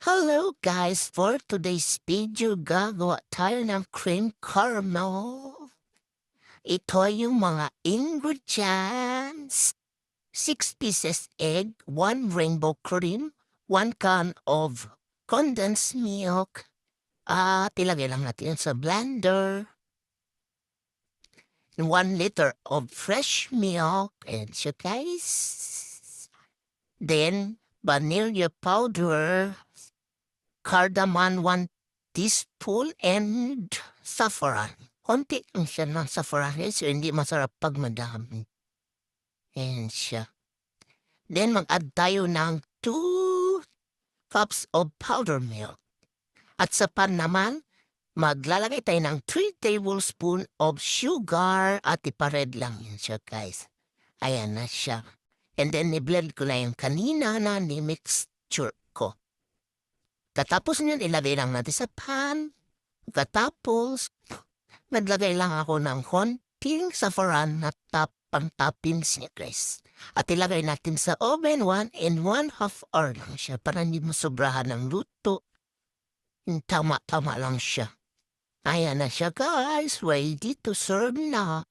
Hello guys! For today's video, gagawa tayo ng cream caramel. Ito yung mga ingredients. 6 pieces egg, 1 rainbow cream, 1 can of condensed milk. At ilagay lang natin yan sa blender. 1 liter of fresh milk. And so guys. Then, vanilla powder. Cardamom 1 teaspoon and saffron. Konti lang siya ng saffron so hindi masarap pag madami. Ayan siya. Then mag-add tayo ng 2 cups of powdered milk. At sa pan naman, maglalagay tayo ng 3 tablespoon of sugar at ipared lang yun siya guys. Ayan na siya. And then i-blend ko na yung kanina na ni-mixture ko. Katapos niyan, ilagay lang natin sa pan. Katapos, naglagay lang ako ng konting saffron na pang-toppings niya, guys. At ilagay natin sa oven 1 and 1/2 hour lang siya para hindi masobrahan ng luto. Tama-tama lang siya. Ayan na siya, guys. Ready to serve na.